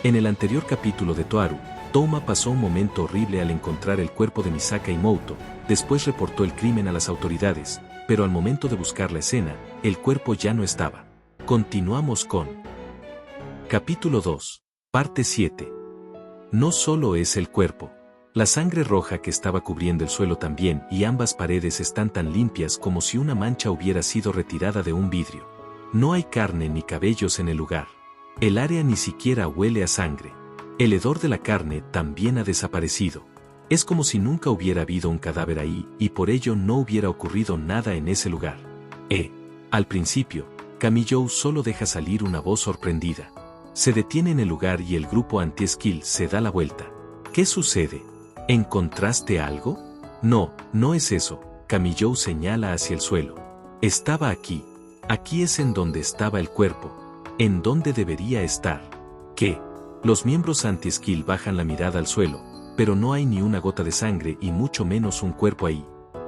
En el anterior capítulo de Toaru, Touma pasó un momento horrible al encontrar el cuerpo de Misaka Imoto, después reportó el crimen a las autoridades, pero al momento de buscar la escena, el cuerpo ya no estaba. Continuamos con Capítulo 2, Parte 7. No solo es el cuerpo. La sangre roja que estaba cubriendo el suelo también y ambas paredes están tan limpias como si una mancha hubiera sido retirada de un vidrio. No hay carne ni cabellos en el lugar. El área ni siquiera huele a sangre. El hedor de la carne también ha desaparecido. Es como si nunca hubiera habido un cadáver ahí y por ello no hubiera ocurrido nada en ese lugar. Al principio, Kamiyou solo deja salir una voz sorprendida. Se detiene en el lugar y el grupo anti-skill se da la vuelta. ¿Qué sucede? ¿Encontraste algo? No, no es eso, Kamiyou señala hacia el suelo. Estaba aquí. Aquí es en donde estaba el cuerpo. ¿En dónde debería estar? ¿Qué? Los miembros anti-skill bajan la mirada al suelo, pero no hay ni una gota de sangre y mucho menos un cuerpo ahí.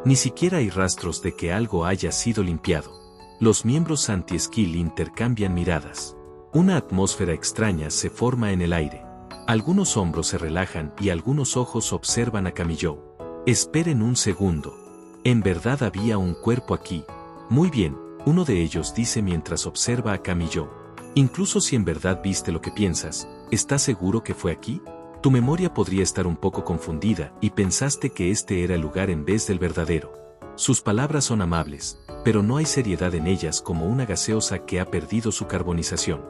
Ni siquiera hay rastros de que algo haya sido limpiado. Los miembros anti-skill intercambian miradas. Una atmósfera extraña se forma en el aire. Algunos hombros se relajan y algunos ojos observan a Kamiyou. Esperen un segundo. En verdad había un cuerpo aquí. Muy bien, uno de ellos dice mientras observa a Kamiyou. Incluso si en verdad viste lo que piensas, ¿estás seguro que fue aquí? Tu memoria podría estar un poco confundida y pensaste que este era el lugar en vez del verdadero. Sus palabras son amables, pero no hay seriedad en ellas como una gaseosa que ha perdido su carbonización.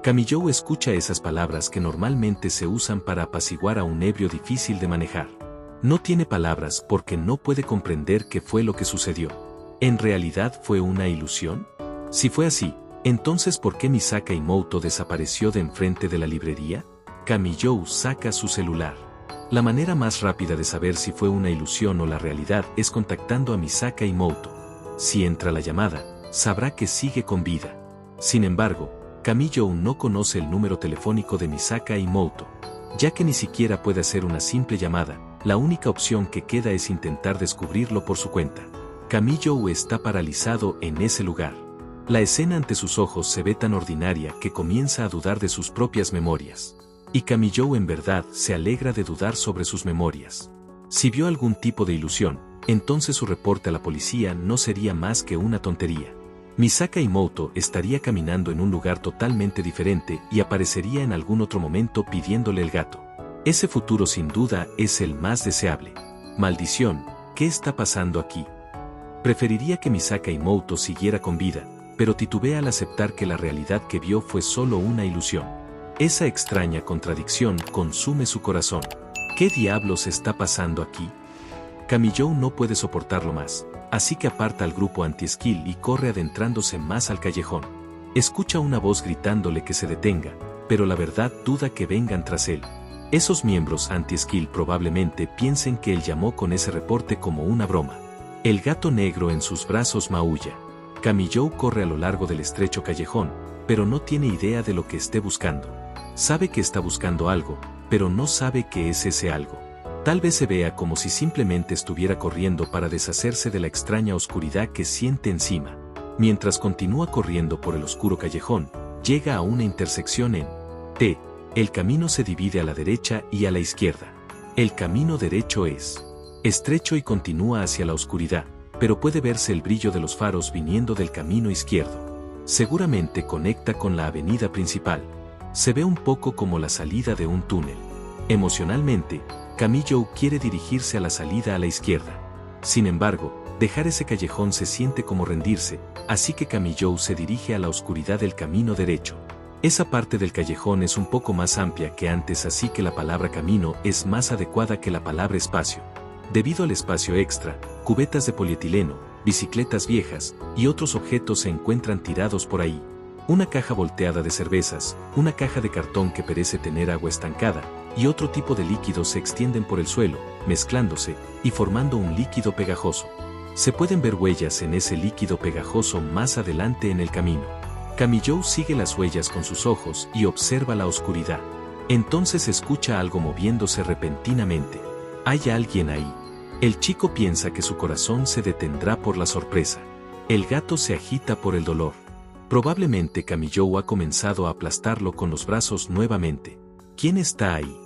Kamiyou escucha esas palabras que normalmente se usan para apaciguar a un ebrio difícil de manejar. No tiene palabras porque no puede comprender qué fue lo que sucedió. ¿En realidad fue una ilusión? Si fue así, entonces ¿por qué Misaka Imoto desapareció de enfrente de la librería? Kamiyou saca su celular. La manera más rápida de saber si fue una ilusión o la realidad es contactando a Misaka Imoto. Si entra la llamada, sabrá que sigue con vida. Sin embargo, Kamiyou no conoce el número telefónico de Misaka Imoto. Ya que ni siquiera puede hacer una simple llamada, la única opción que queda es intentar descubrirlo por su cuenta. Kamiyou está paralizado en ese lugar. La escena ante sus ojos se ve tan ordinaria que comienza a dudar de sus propias memorias. Y Kamiyou en verdad se alegra de dudar sobre sus memorias. Si vio algún tipo de ilusión, entonces su reporte a la policía no sería más que una tontería. Misaka Imoto estaría caminando en un lugar totalmente diferente y aparecería en algún otro momento pidiéndole el gato. Ese futuro sin duda es el más deseable. Maldición, ¿qué está pasando aquí? Preferiría que Misaka Imoto siguiera con vida, pero titubea al aceptar que la realidad que vio fue solo una ilusión. Esa extraña contradicción consume su corazón. ¿Qué diablos está pasando aquí? Kamiyou no puede soportarlo más, así que aparta al grupo anti-skill y corre adentrándose más al callejón. Escucha una voz gritándole que se detenga, pero la verdad duda que vengan tras él. Esos miembros anti-skill probablemente piensen que él llamó con ese reporte como una broma. El gato negro en sus brazos maulla. Kamiyou corre a lo largo del estrecho callejón, pero no tiene idea de lo que esté buscando. Sabe que está buscando algo, pero no sabe qué es ese algo. Tal vez se vea como si simplemente estuviera corriendo para deshacerse de la extraña oscuridad que siente encima. Mientras continúa corriendo por el oscuro callejón, llega a una intersección en T. El camino se divide a la derecha y a la izquierda. El camino derecho es estrecho y continúa hacia la oscuridad, pero puede verse el brillo de los faros viniendo del camino izquierdo. Seguramente conecta con la avenida principal. Se ve un poco como la salida de un túnel. Emocionalmente, Kamiyou quiere dirigirse a la salida a la izquierda. Sin embargo, dejar ese callejón se siente como rendirse, así que Kamiyou se dirige a la oscuridad del camino derecho. Esa parte del callejón es un poco más amplia que antes, así que la palabra camino es más adecuada que la palabra espacio. Debido al espacio extra, cubetas de polietileno, bicicletas viejas y otros objetos se encuentran tirados por ahí. Una caja volteada de cervezas, una caja de cartón que parece tener agua estancada, y otro tipo de líquidos se extienden por el suelo, mezclándose y formando un líquido pegajoso. Se pueden ver huellas en ese líquido pegajoso más adelante en el camino. Kamiyou sigue las huellas con sus ojos y observa la oscuridad. Entonces escucha algo moviéndose repentinamente. Hay alguien ahí. El chico piensa que su corazón se detendrá por la sorpresa. El gato se agita por el dolor. Probablemente Kamiyou ha comenzado a aplastarlo con los brazos nuevamente. ¿Quién está ahí?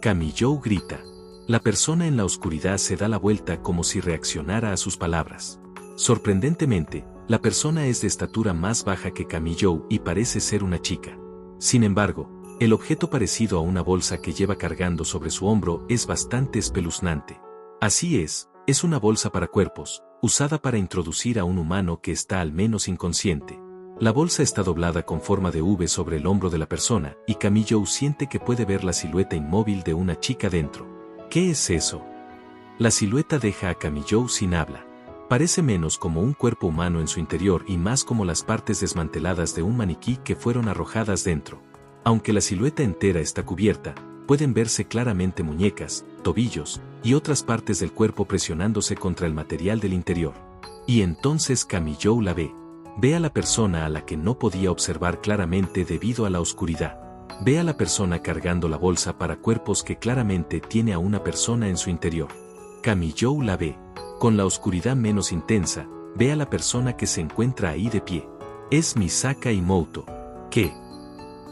Kamijou grita. La persona en la oscuridad se da la vuelta como si reaccionara a sus palabras. Sorprendentemente, la persona es de estatura más baja que Kamijou y parece ser una chica. Sin embargo, el objeto parecido a una bolsa que lleva cargando sobre su hombro es bastante espeluznante. Así es una bolsa para cuerpos, usada para introducir a un humano que está al menos inconsciente. La bolsa está doblada con forma de V sobre el hombro de la persona y Kamijou siente que puede ver la silueta inmóvil de una chica dentro. ¿Qué es eso? La silueta deja a Kamijou sin habla. Parece menos como un cuerpo humano en su interior y más como las partes desmanteladas de un maniquí que fueron arrojadas dentro. Aunque la silueta entera está cubierta, pueden verse claramente muñecas, tobillos y otras partes del cuerpo presionándose contra el material del interior. Y entonces Kamijou la ve. Ve a la persona a la que no podía observar claramente debido a la oscuridad. Ve a la persona cargando la bolsa para cuerpos que claramente tiene a una persona en su interior. Kamijou la ve. Con la oscuridad menos intensa, ve a la persona que se encuentra ahí de pie. Es Misaka Imoto. ¿Qué?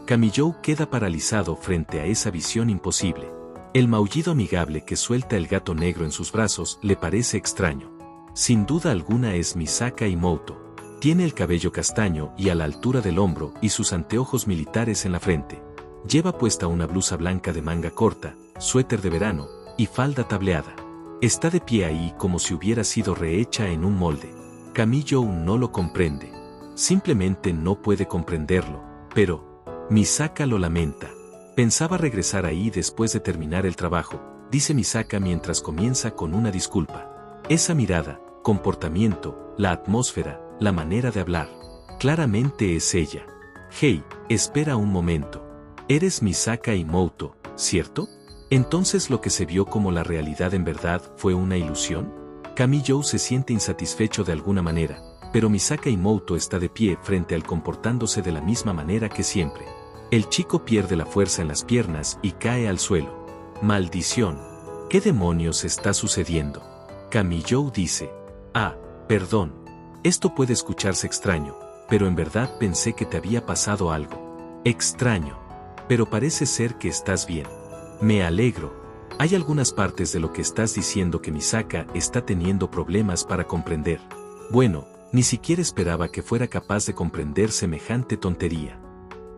Kamijou queda paralizado frente a esa visión imposible. El maullido amigable que suelta el gato negro en sus brazos le parece extraño. Sin duda alguna es Misaka Imoto. Tiene el cabello castaño y a la altura del hombro y sus anteojos militares en la frente. Lleva puesta una blusa blanca de manga corta, suéter de verano y falda tableada. Está de pie ahí como si hubiera sido rehecha en un molde. Kamijou no lo comprende. Simplemente no puede comprenderlo, pero Misaka lo lamenta. Pensaba regresar ahí después de terminar el trabajo, dice Misaka mientras comienza con una disculpa. Esa mirada, comportamiento, la atmósfera, la manera de hablar. Claramente es ella. Hey, espera un momento. Eres Misaka Imoto, ¿cierto? ¿Entonces lo que se vio como la realidad en verdad fue una ilusión? Kamijou se siente insatisfecho de alguna manera, pero Misaka Imoto está de pie frente al comportándose de la misma manera que siempre. El chico pierde la fuerza en las piernas y cae al suelo. ¡Maldición! ¿Qué demonios está sucediendo? Kamijou dice. Perdón. Esto puede escucharse extraño, pero en verdad pensé que te había pasado algo. Extraño. Pero parece ser que estás bien. Me alegro. Hay algunas partes de lo que estás diciendo que Misaka está teniendo problemas para comprender. Bueno, ni siquiera esperaba que fuera capaz de comprender semejante tontería.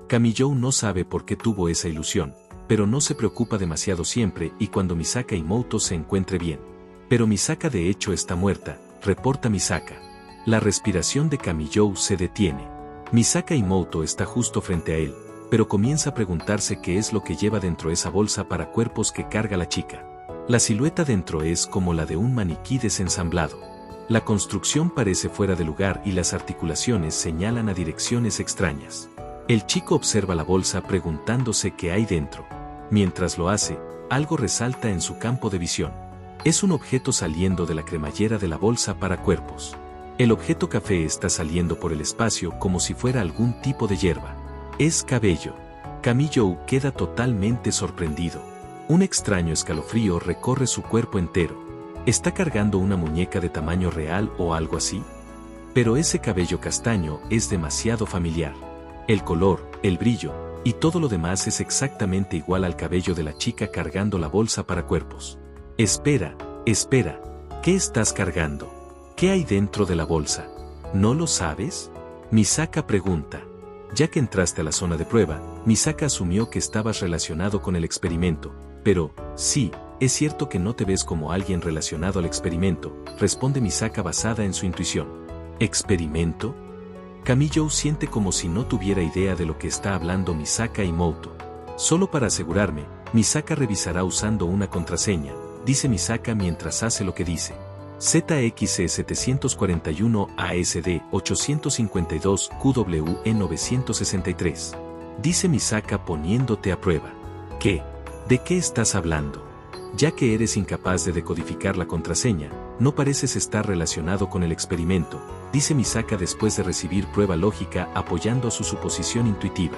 Kamijou no sabe por qué tuvo esa ilusión, pero no se preocupa demasiado siempre y cuando Misaka Imoto se encuentre bien. Pero Misaka de hecho está muerta, reporta Misaka. La respiración de Kamijou se detiene. Misaka Imoto está justo frente a él, pero comienza a preguntarse qué es lo que lleva dentro esa bolsa para cuerpos que carga la chica. La silueta dentro es como la de un maniquí desensamblado. La construcción parece fuera de lugar y las articulaciones señalan a direcciones extrañas. El chico observa la bolsa preguntándose qué hay dentro. Mientras lo hace, algo resalta en su campo de visión. Es un objeto saliendo de la cremallera de la bolsa para cuerpos. El objeto café está saliendo por el espacio como si fuera algún tipo de hierba. Es cabello. Kamijou queda totalmente sorprendido. Un extraño escalofrío recorre su cuerpo entero. ¿Está cargando una muñeca de tamaño real o algo así? Pero ese cabello castaño es demasiado familiar. El color, el brillo, y todo lo demás es exactamente igual al cabello de la chica cargando la bolsa para cuerpos. Espera, ¿qué estás cargando? ¿Qué hay dentro de la bolsa? ¿No lo sabes? Misaka pregunta. Ya que entraste a la zona de prueba, Misaka asumió que estabas relacionado con el experimento, pero, sí, es cierto que no te ves como alguien relacionado al experimento, responde Misaka basada en su intuición. ¿Experimento? Kamijou siente como si no tuviera idea de lo que está hablando Misaka Imoto. Solo para asegurarme, Misaka revisará usando una contraseña, dice Misaka mientras hace lo que dice. ZXE 741 ASD 852 QWE 963. Dice Misaka poniéndote a prueba. ¿Qué? ¿De qué estás hablando? Ya que eres incapaz de decodificar la contraseña, no pareces estar relacionado con el experimento, dice Misaka después de recibir prueba lógica apoyando a su suposición intuitiva.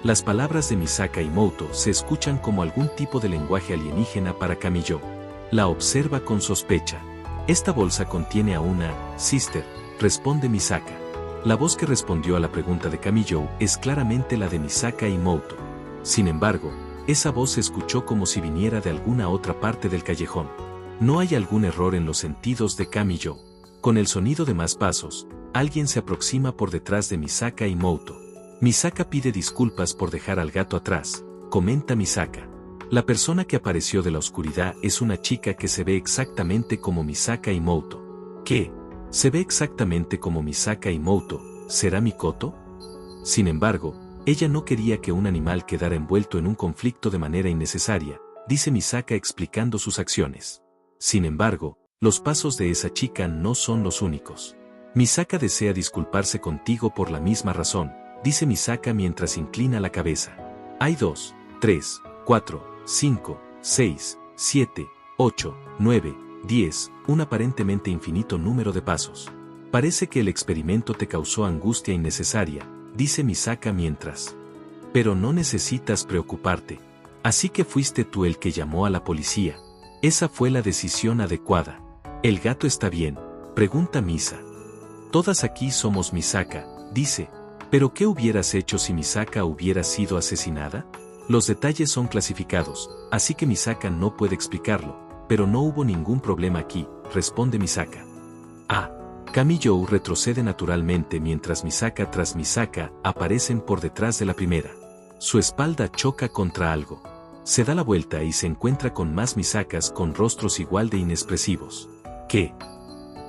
Las palabras de Misaka Imoto se escuchan como algún tipo de lenguaje alienígena para Kamijou. La observa con sospecha. Esta bolsa contiene a una sister, responde Misaka. La voz que respondió a la pregunta de Kamijou es claramente la de Misaka Imoto. Sin embargo, esa voz se escuchó como si viniera de alguna otra parte del callejón. No hay algún error en los sentidos de Kamiyo. Con el sonido de más pasos, alguien se aproxima por detrás de Misaka y Mouto. Misaka pide disculpas por dejar al gato atrás, comenta Misaka. La persona que apareció de la oscuridad es una chica que se ve exactamente como Misaka y Mouto. ¿Qué? ¿Se ve exactamente como Misaka y Mouto? ¿Será Mikoto? Sin embargo, ella no quería que un animal quedara envuelto en un conflicto de manera innecesaria, dice Misaka explicando sus acciones. Sin embargo, los pasos de esa chica no son los únicos. Misaka desea disculparse contigo por la misma razón, dice Misaka mientras inclina la cabeza. Hay 2, 3, 4, 5, 6, 7, 8, 9, 10, un aparentemente infinito número de pasos. Parece que el experimento te causó angustia innecesaria, dice Misaka mientras. Pero no necesitas preocuparte. Así que fuiste tú el que llamó a la policía. Esa fue la decisión adecuada. ¿El gato está bien?, pregunta Misa. Todas aquí somos Misaka, dice. ¿Pero qué hubieras hecho si Misaka hubiera sido asesinada? Los detalles son clasificados, así que Misaka no puede explicarlo, pero no hubo ningún problema aquí, responde Misaka. Kamiyo retrocede naturalmente mientras Misaka tras Misaka aparecen por detrás de la primera. Su espalda choca contra algo. Se da la vuelta y se encuentra con más Misakas con rostros igual de inexpresivos. ¿Qué?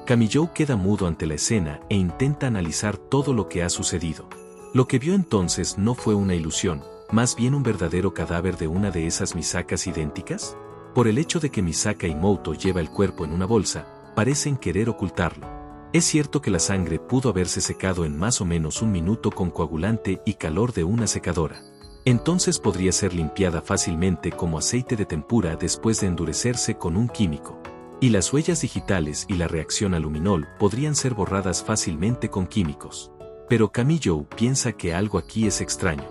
Kamiyo queda mudo ante la escena e intenta analizar todo lo que ha sucedido. Lo que vio entonces no fue una ilusión, más bien un verdadero cadáver de una de esas Misakas idénticas. Por el hecho de que Misaka y Mouto lleva el cuerpo en una bolsa, parecen querer ocultarlo. Es cierto que la sangre pudo haberse secado en más o menos un minuto con coagulante y calor de una secadora. Entonces podría ser limpiada fácilmente como aceite de tempura después de endurecerse con un químico. Y las huellas digitales y la reacción al luminol podrían ser borradas fácilmente con químicos. Pero Kamiyo piensa que algo aquí es extraño.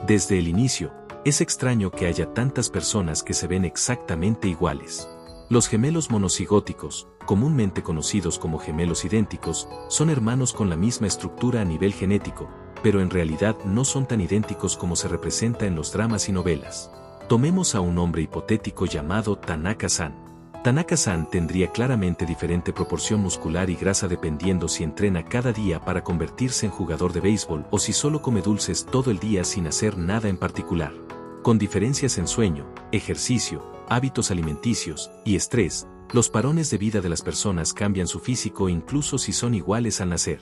Desde el inicio, es extraño que haya tantas personas que se ven exactamente iguales. Los gemelos monocigóticos, comúnmente conocidos como gemelos idénticos, son hermanos con la misma estructura a nivel genético, pero en realidad no son tan idénticos como se representa en los dramas y novelas. Tomemos a un hombre hipotético llamado Tanaka-san. Tanaka-san tendría claramente diferente proporción muscular y grasa dependiendo si entrena cada día para convertirse en jugador de béisbol o si solo come dulces todo el día sin hacer nada en particular. Con diferencias en sueño, ejercicio, hábitos alimenticios y estrés, los parones de vida de las personas cambian su físico incluso si son iguales al nacer.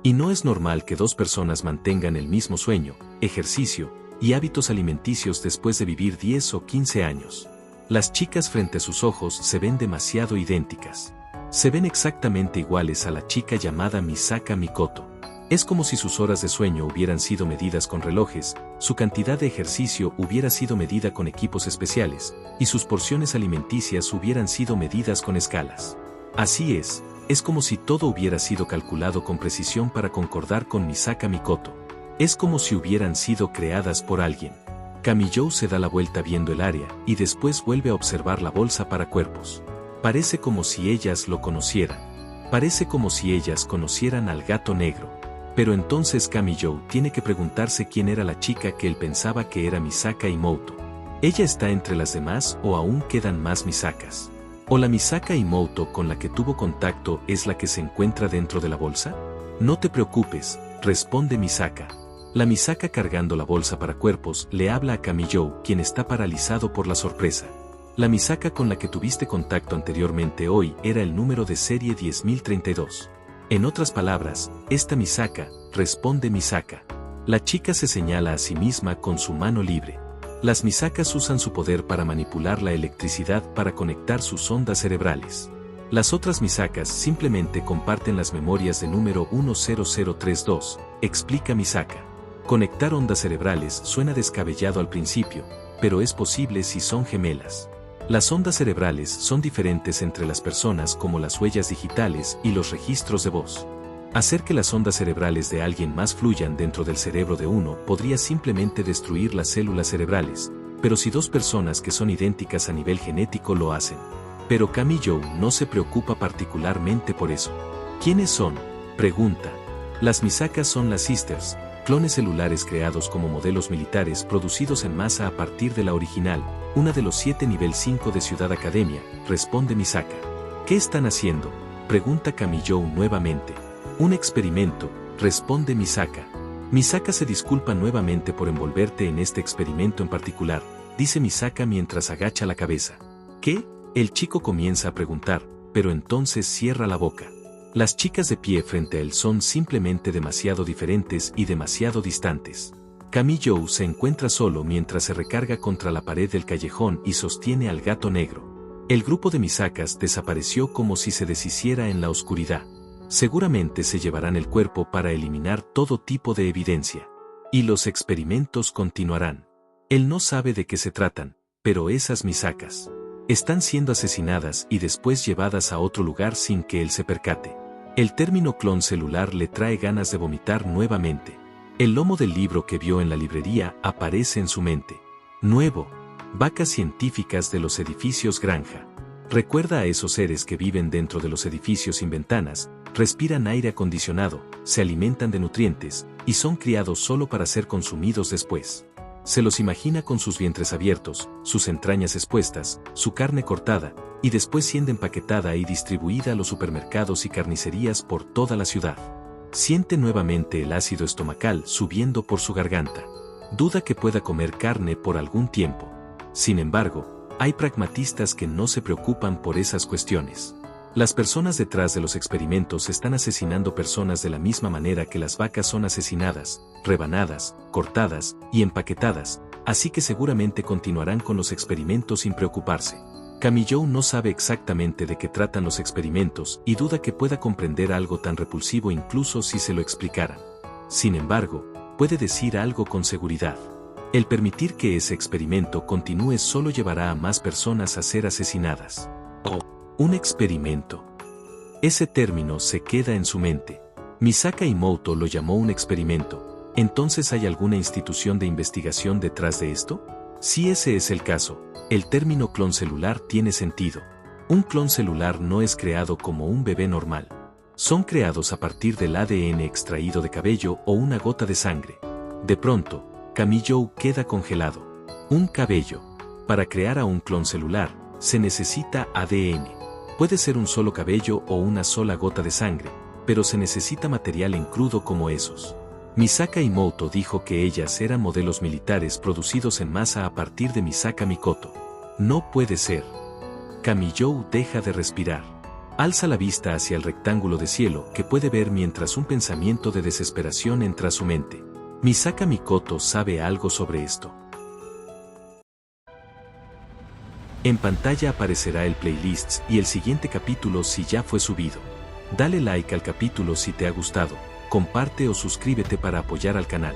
Y no es normal que dos personas mantengan el mismo sueño, ejercicio y hábitos alimenticios después de vivir 10 o 15 años. Las chicas frente a sus ojos se ven demasiado idénticas. Se ven exactamente iguales a la chica llamada Misaka Mikoto. Es como si sus horas de sueño hubieran sido medidas con relojes, su cantidad de ejercicio hubiera sido medida con equipos especiales, y sus porciones alimenticias hubieran sido medidas con escalas. Así es como si todo hubiera sido calculado con precisión para concordar con Misaka Mikoto. Es como si hubieran sido creadas por alguien. Kamiyo se da la vuelta viendo el área, y después vuelve a observar la bolsa para cuerpos. Parece como si ellas lo conocieran. Parece como si ellas conocieran al gato negro. Pero entonces Kamiyo tiene que preguntarse quién era la chica que él pensaba que era Misaka y Mouto. ¿Ella está entre las demás o aún quedan más Misakas? ¿O la Misaka y Mouto con la que tuvo contacto es la que se encuentra dentro de la bolsa? No te preocupes, responde Misaka. La Misaka cargando la bolsa para cuerpos le habla a Kamiyo, quien está paralizado por la sorpresa. La Misaka con la que tuviste contacto anteriormente hoy era el número de serie 10032. En otras palabras, esta Misaka, responde Misaka. La chica se señala a sí misma con su mano libre. Las Misakas usan su poder para manipular la electricidad para conectar sus ondas cerebrales. Las otras Misakas simplemente comparten las memorias de número 10032, explica Misaka. Conectar ondas cerebrales suena descabellado al principio, pero es posible si son gemelas. Las ondas cerebrales son diferentes entre las personas como las huellas digitales y los registros de voz. Hacer que las ondas cerebrales de alguien más fluyan dentro del cerebro de uno podría simplemente destruir las células cerebrales, pero si dos personas que son idénticas a nivel genético lo hacen. Pero Kamiyo no se preocupa particularmente por eso. ¿Quiénes son?, pregunta. Las Misakas son las sisters, Clones celulares creados como modelos militares producidos en masa a partir de la original, una de los 7 nivel 5 de Ciudad Academia, responde Misaka. ¿Qué están haciendo?, pregunta Kamiyou nuevamente. Un experimento, responde Misaka. Misaka se disculpa nuevamente por envolverte en este experimento en particular, dice Misaka mientras agacha la cabeza. ¿Qué?, el chico comienza a preguntar, pero entonces cierra la boca. Las chicas de pie frente a él son simplemente demasiado diferentes y demasiado distantes. Kamiyou se encuentra solo mientras se recarga contra la pared del callejón y sostiene al gato negro. El grupo de Misakas desapareció como si se deshiciera en la oscuridad. Seguramente se llevarán el cuerpo para eliminar todo tipo de evidencia. Y los experimentos continuarán. Él no sabe de qué se tratan, pero esas Misakas están siendo asesinadas y después llevadas a otro lugar sin que él se percate. El término clon celular le trae ganas de vomitar nuevamente. El lomo del libro que vio en la librería aparece en su mente. Nuevo. Vacas científicas de los edificios granja. Recuerda a esos seres que viven dentro de los edificios sin ventanas, respiran aire acondicionado, se alimentan de nutrientes, y son criados solo para ser consumidos después. Se los imagina con sus vientres abiertos, sus entrañas expuestas, su carne cortada, y después siendo empaquetada y distribuida a los supermercados y carnicerías por toda la ciudad. Siente nuevamente el ácido estomacal subiendo por su garganta. Duda que pueda comer carne por algún tiempo. Sin embargo, hay pragmatistas que no se preocupan por esas cuestiones. Las personas detrás de los experimentos están asesinando personas de la misma manera que las vacas son asesinadas, rebanadas, cortadas y empaquetadas, así que seguramente continuarán con los experimentos sin preocuparse. Kamiyou no sabe exactamente de qué tratan los experimentos y duda que pueda comprender algo tan repulsivo incluso si se lo explicaran. Sin embargo, puede decir algo con seguridad. El permitir que ese experimento continúe solo llevará a más personas a ser asesinadas. Un experimento. Ese término se queda en su mente. Misaka Imoto lo llamó un experimento. ¿Entonces hay alguna institución de investigación detrás de esto? Si ese es el caso, el término clon celular tiene sentido. Un clon celular no es creado como un bebé normal. Son creados a partir del ADN extraído de cabello o una gota de sangre. De pronto, Kamiyou queda congelado. Un cabello. Para crear a un clon celular, se necesita ADN. Puede ser un solo cabello o una sola gota de sangre, pero se necesita material en crudo como esos. Misaka Imoto dijo que ellas eran modelos militares producidos en masa a partir de Misaka Mikoto. No puede ser. Kamiyou deja de respirar. Alza la vista hacia el rectángulo de cielo que puede ver mientras un pensamiento de desesperación entra a su mente. Misaka Mikoto sabe algo sobre esto. En pantalla aparecerá el playlist y el siguiente capítulo si ya fue subido. Dale like al capítulo si te ha gustado, comparte o suscríbete para apoyar al canal.